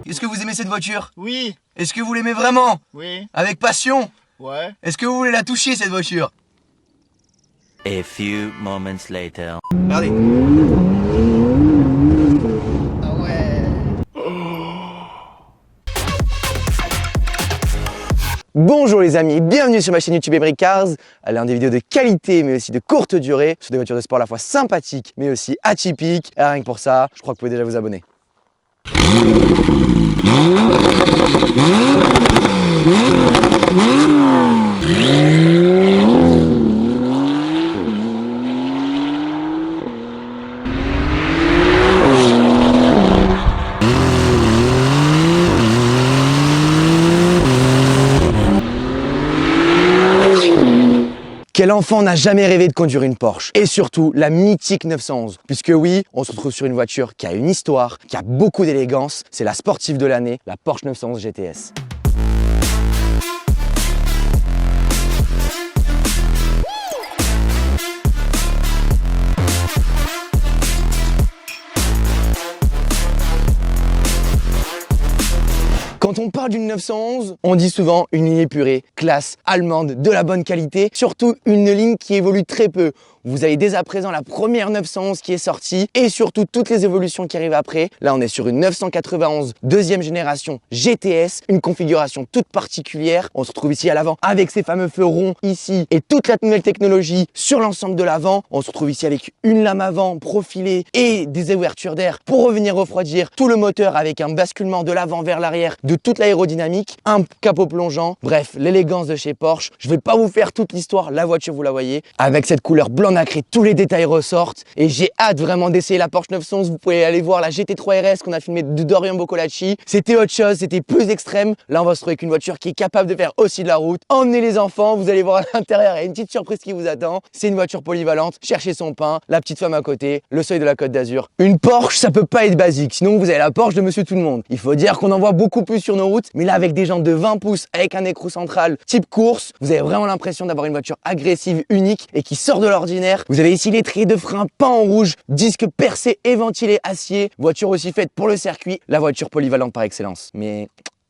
Est-ce que vous aimez cette voiture? Oui. Est-ce que vous l'aimez vraiment? Oui. Avec passion? Ouais. Est-ce que vous voulez la toucher cette voiture? A few moments later. Regardez. Ah ouais. Bonjour les amis, bienvenue sur ma chaîne YouTube Emery Cars. Elle a des vidéos de qualité mais aussi de courte durée sur des voitures de sport à la fois sympathiques mais aussi atypiques. Et rien que pour ça, je crois que vous pouvez déjà vous abonner. Quel enfant n'a jamais rêvé de conduire une Porsche? Et surtout la mythique 911. Puisque oui, on se retrouve sur une voiture qui a une histoire, qui a beaucoup d'élégance. C'est la sportive de l'année, la Porsche 911 GTS. Quand on parle d'une 911, on dit souvent une ligne épurée, classe, allemande, de la bonne qualité, surtout une ligne qui évolue très peu. Vous avez dès à présent la première 911 qui est sortie et surtout toutes les évolutions qui arrivent après. Là, on est sur une 991 deuxième génération GTS, une configuration toute particulière. On se retrouve ici à l'avant avec ces fameux feux ronds ici et toute la nouvelle technologie sur l'ensemble de l'avant. On se retrouve ici avec une lame avant profilée et des ouvertures d'air pour revenir refroidir tout le moteur avec un basculement de l'avant vers l'arrière de toute l'aérodynamique, un capot plongeant. Bref, l'élégance de chez Porsche. Je ne vais pas vous faire toute l'histoire, la voiture vous la voyez avec cette couleur blanc nacré, tous les détails ressortent et j'ai hâte vraiment d'essayer la Porsche 911. Vous pouvez aller voir la GT3 RS qu'on a filmé de Dorian Boccolacci. C'était autre chose, c'était plus extrême. Là, on va se retrouver avec une voiture qui est capable de faire aussi de la route. Emmenez les enfants, vous allez voir à l'intérieur, il y a une petite surprise qui vous attend. C'est une voiture polyvalente, cherchez son pain, la petite femme à côté, le seuil de la Côte d'Azur. Une Porsche, ça peut pas être basique, sinon vous avez la Porsche de Monsieur Tout le Monde. Il faut dire qu'on en voit beaucoup plus sur nos routes, mais là avec des jantes de 20 pouces, avec un écrou central type course, vous avez vraiment l'impression d'avoir une voiture agressive, unique et qui sort de l'ordinaire. Vous avez ici l'étrier de frein peint en rouge, disque percé et ventilé acier, voiture aussi faite pour le circuit, la voiture polyvalente par excellence. Mais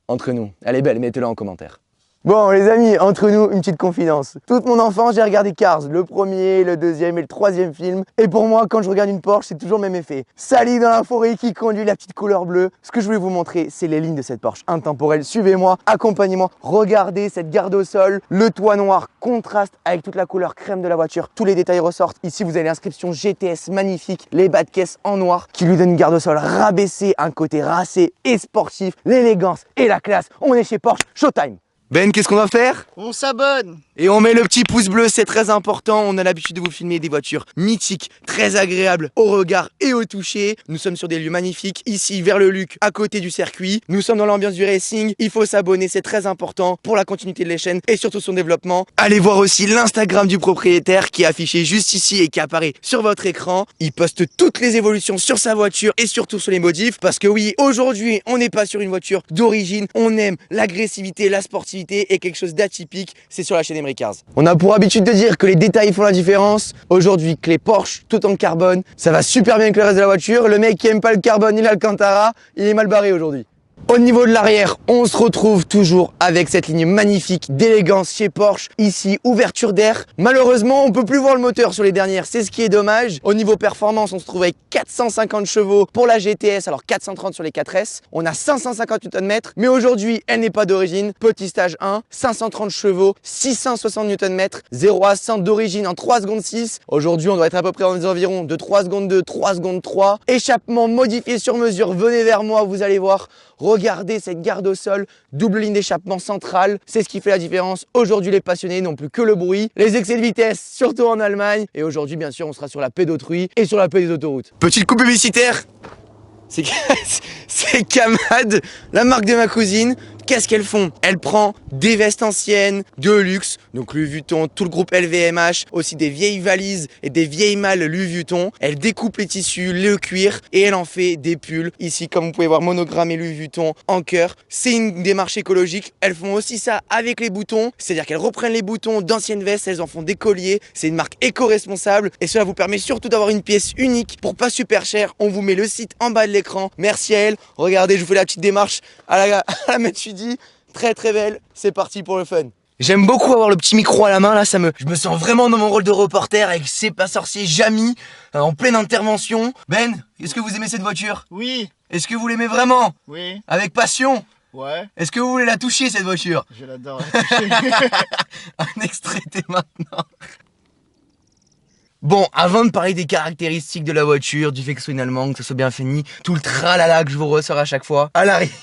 entre nous, elle est belle, mettez-la en commentaire. Bon les amis, entre nous, une petite confidence. Toute mon enfance, j'ai regardé Cars, le premier, le deuxième et le troisième film. Et pour moi, quand je regarde une Porsche, c'est toujours le même effet. Sally dans la forêt qui conduit la petite couleur bleue. Ce que je voulais vous montrer, c'est les lignes de cette Porsche intemporelle. Suivez-moi, accompagnez-moi. Regardez cette garde au sol, le toit noir contraste avec toute la couleur crème de la voiture. Tous les détails ressortent. Ici, vous avez l'inscription GTS magnifique, les bas de caisse en noir qui lui donnent une garde au sol rabaissée, un côté racé et sportif, l'élégance et la classe. On est chez Porsche, showtime! Ben, qu'est-ce qu'on va faire? On s'abonne. Et on met le petit pouce bleu, c'est très important. On a l'habitude de vous filmer des voitures mythiques, très agréables au regard et au toucher. Nous sommes sur des lieux magnifiques, ici vers le Luc, à côté du circuit. Nous sommes dans l'ambiance du racing. Il faut s'abonner, c'est très important pour la continuité de la chaîne et surtout son développement. Allez voir aussi l'Instagram du propriétaire qui est affiché juste ici et qui apparaît sur votre écran. Il poste toutes les évolutions sur sa voiture et surtout sur les modifs. Parce que oui, aujourd'hui, on n'est pas sur une voiture d'origine. On aime l'agressivité, la sportivité et quelque chose d'atypique, c'est sur la chaîne Emery Cars. On a pour habitude de dire que les détails font la différence. Aujourd'hui, clé Porsche, tout en carbone, ça va super bien avec le reste de la voiture. Le mec qui aime pas le carbone ni l'Alcantara, il est mal barré aujourd'hui. Au niveau de l'arrière, on se retrouve toujours avec cette ligne magnifique d'élégance chez Porsche. Ici, ouverture d'air. Malheureusement, on peut plus voir le moteur sur les dernières, c'est ce qui est dommage. Au niveau performance, on se trouve avec 450 chevaux pour la GTS, alors 430 sur les 4S. On a 550 Nm, mais aujourd'hui, elle n'est pas d'origine. Petit stage 1, 530 chevaux, 660 Nm, 0 à 100 d'origine en 3 secondes 6. Aujourd'hui, on doit être à peu près dans les environs de 3 secondes 2, 3 secondes 3. Échappement modifié sur mesure, venez vers moi, vous allez voir. Regardez cette garde au sol, double ligne d'échappement centrale, c'est ce qui fait la différence. Aujourd'hui, les passionnés n'ont plus que le bruit, les excès de vitesse, surtout en Allemagne. Et aujourd'hui, bien sûr, on sera sur la paix d'autrui et sur la paix des autoroutes. Petite coupe publicitaire, c'est Kamad, la marque de ma cousine, qu'est-ce qu'elle font? Elle prend des vestes anciennes, de luxe, donc Louis Vuitton, tout le groupe LVMH, aussi des vieilles valises et des vieilles malles Louis Vuitton. Elle découpe les tissus, le cuir et elle en fait des pulls. Ici, comme vous pouvez voir, monogrammé Louis Vuitton en cœur. C'est une démarche écologique. Elles font aussi ça avec les boutons, c'est-à-dire qu'elles reprennent les boutons d'anciennes vestes, elles en font des colliers. C'est une marque éco-responsable et cela vous permet surtout d'avoir une pièce unique pour pas super cher. On vous met le site en bas de l'écran. Merci à elle. Regardez, je vous fais la petite démarche à la Metsudi. Très très belle. C'est parti pour le fun. J'aime beaucoup avoir le petit micro à la main là, je me sens vraiment dans mon rôle de reporter avec C'est pas sorcier Jamy en pleine intervention. Ben, est-ce que vous aimez cette voiture? Oui. Est-ce que vous l'aimez vraiment? Oui. Avec passion? Ouais. Est-ce que vous voulez la toucher cette voiture? Je l'adore la toucher. Un extrait dès maintenant. Bon, avant de parler des caractéristiques de la voiture, du fait que ce soit une allemande, que ce soit bien fini, tout le tralala que je vous ressors à chaque fois, à l'arrière,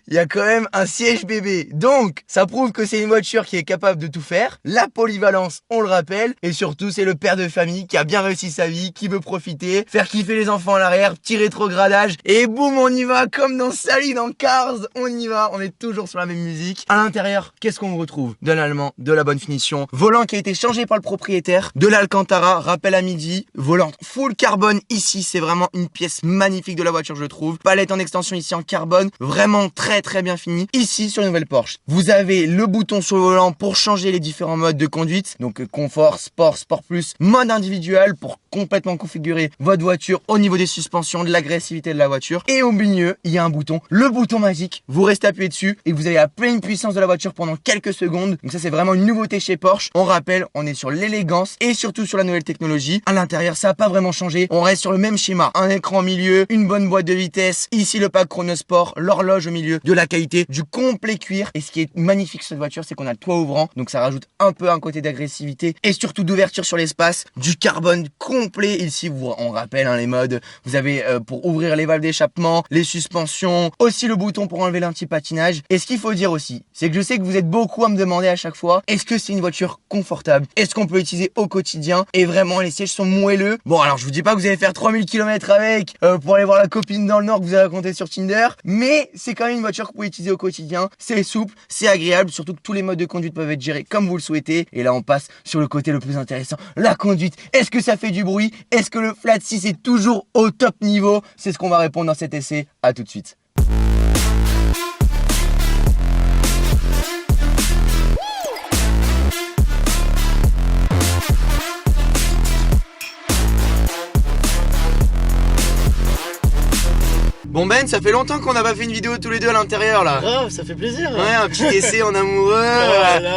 il y a quand même un siège bébé. Donc, ça prouve que c'est une voiture qui est capable de tout faire. La polyvalence, on le rappelle. Et surtout, c'est le père de famille qui a bien réussi sa vie, qui veut profiter, faire kiffer les enfants à l'arrière, petit rétrogradage. Et boum, on y va, comme dans Sally, dans Cars, on y va. On est toujours sur la même musique. À l'intérieur, qu'est-ce qu'on retrouve? De l'allemand, de la bonne finition. Volant qui a été changé par le propriétaire, de l'Alcantara, rappel à midi, volant full carbone ici, c'est vraiment une pièce magnifique de la voiture je trouve. Palette en extension ici en carbone, vraiment très très bien fini. Ici sur la nouvelle Porsche, vous avez le bouton sur le volant pour changer les différents modes de conduite, donc confort, sport, sport plus, mode individuel pour complètement configurer votre voiture au niveau des suspensions, de l'agressivité de la voiture. Et au milieu, il y a un bouton, le bouton magique, vous restez appuyé dessus et vous avez la pleine puissance de la voiture pendant quelques secondes. Donc ça c'est vraiment une nouveauté chez Porsche. On rappelle, on est sur l'élégance et surtout sur la nouvelle technologie. À l'intérieur, ça n'a pas vraiment changé. On reste sur le même schéma. Un écran au milieu, une bonne boîte de vitesse. Ici, le pack Chronosport, l'horloge au milieu, de la qualité, du complet cuir. Et ce qui est magnifique sur cette voiture, c'est qu'on a le toit ouvrant. Donc ça rajoute un peu un côté d'agressivité et surtout d'ouverture sur l'espace. Du carbone complet. Ici, on rappelle les modes. Vous avez pour ouvrir les valves d'échappement, les suspensions, aussi le bouton pour enlever l'anti-patinage. Et ce qu'il faut dire aussi, c'est que je sais que vous êtes beaucoup à me demander à chaque fois, est-ce que c'est une voiture confortable? Est-ce qu'on peut l'utiliser au quotidien? Et vraiment, les sièges sont moelleux. Bon, alors je vous dis pas que vous allez faire 3000 km avec pour aller voir la copine dans le Nord que vous avez raconté sur Tinder, mais c'est quand même une voiture que vous pouvez utiliser au quotidien. C'est souple, c'est agréable, surtout que tous les modes de conduite peuvent être gérés comme vous le souhaitez. Et là, on passe sur le côté le plus intéressant, la conduite. Est-ce que ça fait du bruit? Est-ce que le flat 6 est toujours au top niveau? C'est ce qu'on va répondre dans cet essai. À tout de suite. Bon Ben, ça fait longtemps qu'on n'a pas fait une vidéo tous les deux à l'intérieur là. Grave, ça fait plaisir. Ouais, un petit essai en amoureux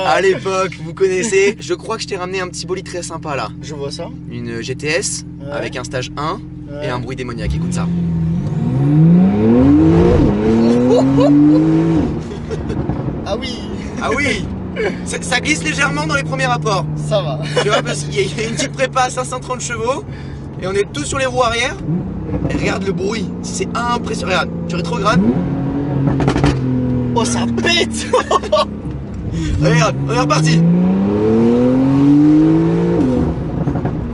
à l'époque, vous connaissez. Je crois que je t'ai ramené un petit bolide très sympa là. Je vois ça. Une GTS avec un stage 1 Ouais. et un bruit démoniaque, écoute ça. Ah oui. Ah oui. Ça glisse légèrement dans les premiers rapports. Ça va. Tu vois, parce qu'il y a une petite prépa à 530 chevaux et on est tous sur les roues arrière. Et regarde le bruit, c'est impressionnant. Regarde, tu rétrogrades. Oh, ça pète. Regarde, on est reparti.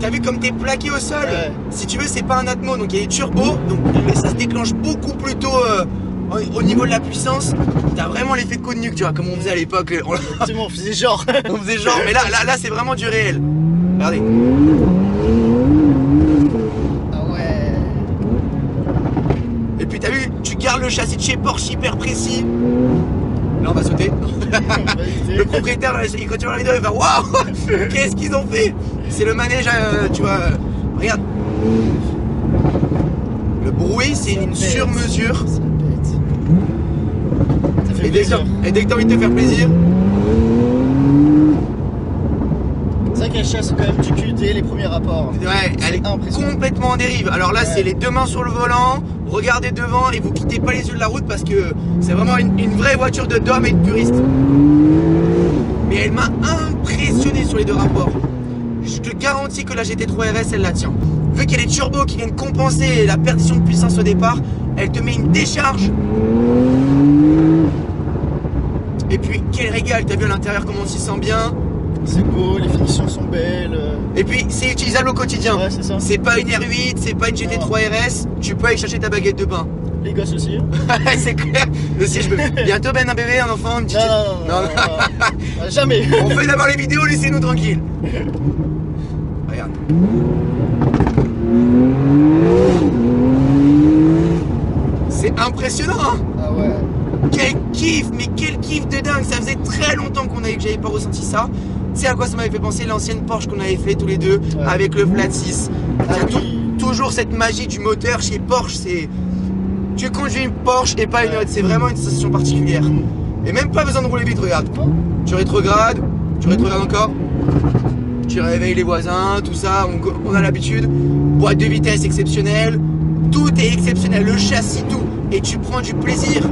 T'as vu comme t'es plaqué au sol? Ouais. Si tu veux, c'est pas un Atmo, donc il y a des turbos, donc ça se déclenche beaucoup plus tôt au niveau de la puissance. T'as vraiment l'effet de coup de nuque, tu vois, comme on faisait à l'époque. Effectivement, on faisait genre. On faisait genre, mais là c'est vraiment du réel. Regardez. Ah ouais. Et puis t'as vu, tu gardes le châssis de chez Porsche hyper précis. Là on va sauter. Le propriétaire, quand tu vois la vidéo, il va waouh, qu'est-ce qu'ils ont fait? C'est le manège, tu vois. Regarde. Le bruit, c'est une sur-mesure. Ça pète. Ça fait plaisir. Et dès que t'as envie de te faire plaisir. C'est vrai qu'elle chasse quand même du QT, les premiers rapports. Ouais, elle est impressionnant. complètement en dérive. Alors là, c'est les deux mains sur le volant, regardez devant et vous quittez pas les yeux de la route parce que c'est vraiment une vraie voiture de d'homme et de puriste. Mais elle m'a impressionné sur les deux rapports. Je te garantis que la GT3 RS, elle la tient. Vu qu'il y a les turbos qui viennent compenser la perdition de puissance au départ, elle te met une décharge. Et puis, quel régal, t'as vu à l'intérieur comment on s'y sent bien. C'est beau, les finitions sont belles. Et puis c'est utilisable au quotidien. Ouais, c'est ça. C'est pas une R8, c'est pas une GT3 RS. Tu peux aller chercher ta baguette de pain. Les gosses aussi. C'est clair. Si je veux. Bientôt Ben, un bébé, un enfant, un petit. Non. Jamais. On fait d'abord les vidéos, laissez-nous tranquilles. Regarde. C'est impressionnant, hein. Ah ouais. Quel kiff, mais quel kiff de dingue. Ça faisait très longtemps que j'avais pas ressenti ça. Tu sais à quoi ça m'avait fait penser? L'ancienne Porsche qu'on avait fait tous les deux, ouais, avec le flat 6. Ah Il y a oui. toujours cette magie du moteur chez Porsche. C'est tu conduis une Porsche et pas une autre. C'est vraiment une sensation particulière. Et même pas besoin de rouler vite, regarde. Tu rétrogrades encore. Tu réveilles les voisins, tout ça, on a l'habitude. Boîte de vitesse exceptionnelle. Tout est exceptionnel, le châssis, tout. Et tu prends du plaisir.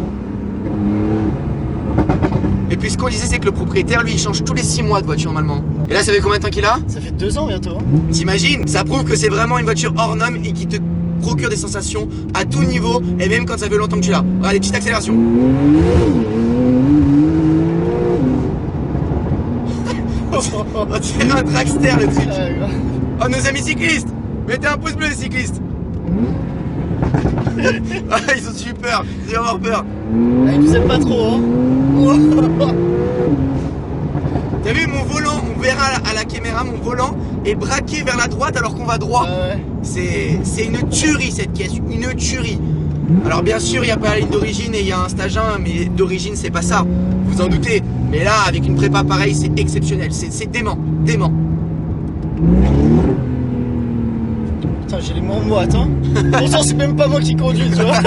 Et puis ce qu'on disait, c'est que le propriétaire, lui, il change tous les 6 mois de voiture normalement. Et là, ça fait combien de temps qu'il a? Ça fait 2 ans bientôt. T'imagines? Ça prouve que c'est vraiment une voiture hors norme et qui te procure des sensations à tout niveau, et même quand ça fait longtemps que tu l'as. Regardez, petite accélération. On dirait un dragster, le truc. Oh, nos amis cyclistes, mettez un pouce bleu, les cyclistes. Ah, ils sont super, ils ont avoir peur. Ils nous aiment pas trop, hein. T'as vu mon volant, on verra à la caméra, mon volant est braqué vers la droite alors qu'on va droit. Ouais. C'est une tuerie cette caisse, une tuerie. Alors bien sûr il n'y a pas la ligne d'origine et il y a un stage 1, mais d'origine c'est pas ça, vous en doutez. Mais là avec une prépa pareille c'est exceptionnel, c'est dément, dément. Putain, j'ai les mains moites, hein. Pourtant c'est même pas moi qui conduis, tu vois.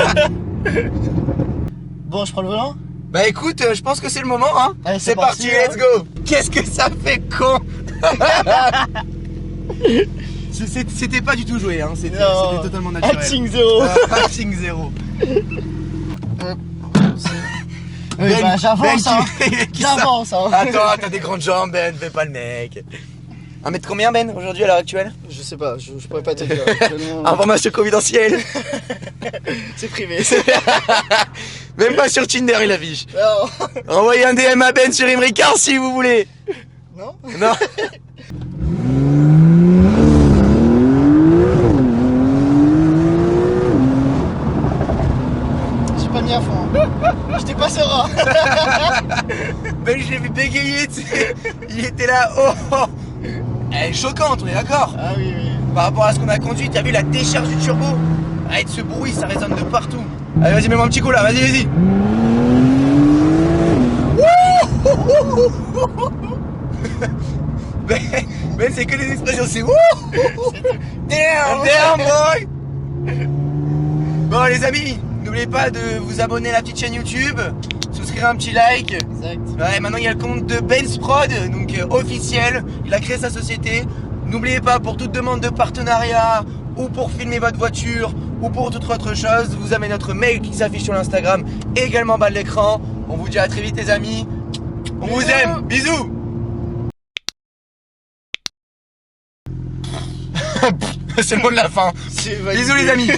Bon, je prends le volant. Bah écoute, je pense que c'est le moment, hein. Allez, c'est parti, hein. let's go. Qu'est-ce que ça fait con. C'était pas du tout joué, hein. C'était totalement naturel. Acting 0. Acting 0. Oui, bah, j'avance, hein. Qui ça? J'avance, hein. Attends, t'as des grandes jambes, Ben, fais pas le mec. 1m combien, Ben, aujourd'hui à l'heure actuelle? Je sais pas, je pourrais pas te dire. Information confidentielle. C'est privé. Même pas sur Tinder, il affiche. Non. Envoyez un DM à Ben sur Imricard si vous voulez. Non. Non. J'ai pas mis à fond. J'étais pas serein. Ben je l'ai vu bégayer, tu sais. Il était là, oh. Elle est choquante, on est d'accord. Ah oui, oui. Par rapport à ce qu'on a conduit, t'as vu la décharge du turbo? Avec ce bruit, ça résonne de partout. Allez, vas-y, mets-moi un petit coup là, vas-y, vas-y. Ben, c'est que des expressions, c'est wouh. Damn boy. Bon les amis, n'oubliez pas de vous abonner à la petite chaîne YouTube, souscrire un petit like. Exact. Ouais, maintenant il y a le compte de Benz Prod, donc officiel, il a créé sa société. N'oubliez pas, pour toute demande de partenariat, ou pour filmer votre voiture, ou pour toute autre chose, vous avez notre mail qui s'affiche sur l'Instagram, également en bas de l'écran. On vous dit à très vite les amis, on vous aime, bisous. C'est le mot de la fin. Bisous les amis.